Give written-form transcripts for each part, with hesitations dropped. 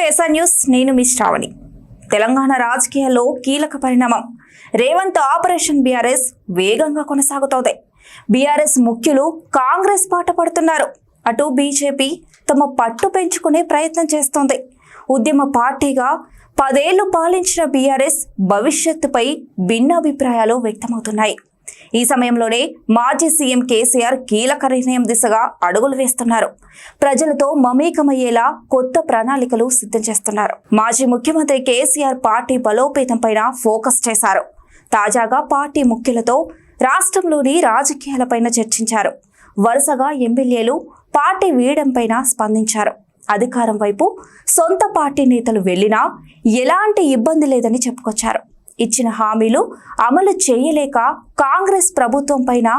SR news, నేను మీ శ్రావణి. తెలంగాణ రాజకీయాల్లో కీలక పరిణామం. రేవంత్ ఆపరేషన్ బీఆర్ఎస్ వేగంగా కొనసాగుతోంది. బీఆర్ఎస్ ముఖ్యులు కాంగ్రెస్ బాట పడుతున్నారు. అటు బీజేపీ తమ పట్టు పెంచుకునే ప్రయత్నం చేస్తోంది. ఉద్యమ పార్టీగా 10 ఏళ్లు పాలించిన బీఆర్ఎస్ భవిష్యత్తుపై భిన్నాభిప్రాయాలు వ్యక్తమవుతున్నాయి. ఈ సమయంలోనే మాజీ సీఎం కేసీఆర్ కీలక నిర్ణయం దిశగా అడుగులు వేస్తున్నారు. ప్రజలతో మమేకమయ్యేలా కొత్త ప్రణాళికలు సిద్ధం చేస్తున్నారు. మాజీ ముఖ్యమంత్రి కేసీఆర్ పార్టీ బలోపేతంపైన ఫోకస్ చేశారు. తాజాగా పార్టీ ముఖ్యులతో రాష్ట్రంలోని రాజకీయాలపైన చర్చించారు. వరుసగా ఎమ్మెల్యేలు పార్టీ వీయడంపైన స్పందించారు. అధికారం వైపు సొంత పార్టీ నేతలు వెళ్లినా ఎలాంటి ఇబ్బంది లేదని చెప్పుకొచ్చారు. ఇచ్చిన హామీలు అమలు చేయలేక కాంగ్రెస్ ప్రభుత్వం పైన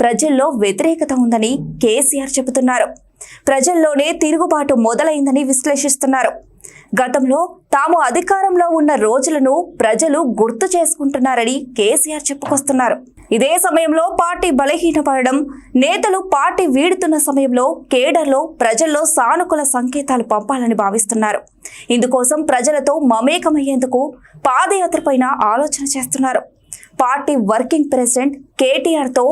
ప్రజల్లో వ్యతిరేకత ఉందని కేసీఆర్ చెబుతున్నారు. ప్రజల్లోనే తిరుగుబాటు మొదలైందని విశ్లేషిస్తున్నారు. గతంలో తాము అధికారంలో ఉన్న రోజులను ప్రజలు గుర్తు చేసుకుంటున్నారని కేసీఆర్ చెప్పుకొస్తున్నారు. ఇదే సమయంలో పార్టీ బలహీనపడడం, నేతలు పార్టీ వీడుతున్న సమయంలో కేడర్లో ప్రజల్లో సానుకూల సంకేతాలు పంపాలని భావిస్తున్నారు. ఇందుకోసం ప్రజలతో మమేకమయ్యేందుకు పాదయాత్రపైన ఆలోచన చేస్తున్నారు. పార్టీ వర్కింగ్ ప్రెసిడెంట్ కేటీఆర్తో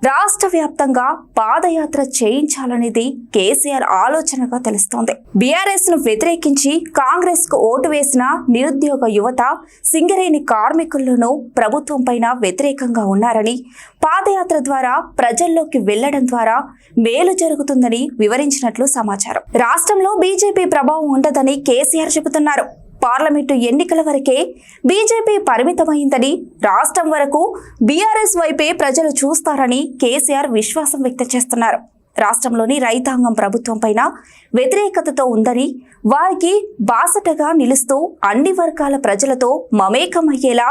రాష్ట్ర వ్యాప్తంగా పాదయాత్ర చేయించాలనేది కేసీఆర్ ఆలోచనగా తెలుస్తోంది. బీఆర్ఎస్ ను వ్యతిరేకించి కాంగ్రెస్ కు ఓటు వేసిన నిరుద్యోగ యువత, సింగరేణి కార్మికుల్లోనూ ప్రభుత్వం పైన వ్యతిరేకంగా ఉన్నారని, పాదయాత్ర ద్వారా ప్రజల్లోకి వెళ్లడం ద్వారా మేలు జరుగుతుందని వివరించినట్లు సమాచారం. రాష్ట్రంలో బీజేపీ ప్రభావం ఉండదని కేసీఆర్ చెబుతున్నారు. పార్లమెంటు ఎన్నికల వరకే బీజేపీ పరిమితమైందని, రాష్ట్రం వరకు బీఆర్ఎస్ వైపే ప్రజలు చూస్తారని కేసీఆర్ విశ్వాసం వ్యక్తం చేస్తున్నారు. రాష్ట్రంలోని రైతాంగం ప్రభుత్వం పైన వ్యతిరేకతతో ఉందని, వారికి బాసటగా నిలుస్తూ అన్ని వర్గాల ప్రజలతో మమేకమయ్యేలా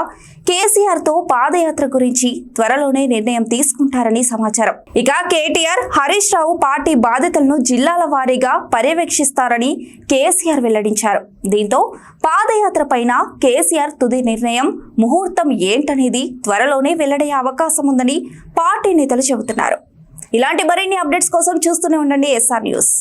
కేసీఆర్తో పాదయాత్ర గురించి త్వరలోనే నిర్ణయం తీసుకుంటారని సమాచారం. ఇక కేటీఆర్, హరీష్ రావు పార్టీ బాధ్యతలను జిల్లాల వారీగా పర్యవేక్షిస్తారని కేసీఆర్ వెల్లడించారు. దీంతో పాదయాత్ర పైన కేసీఆర్ తుది నిర్ణయం, ముహూర్తం ఏంటనేది త్వరలోనే వెల్లడయ్యే అవకాశం ఉందని పార్టీ నేతలు చెబుతున్నారు. ఇలాంటి మరిన్ని అప్డేట్స్ కోసం చూస్తూనే ఉండండి ఎస్ఆర్ న్యూస్.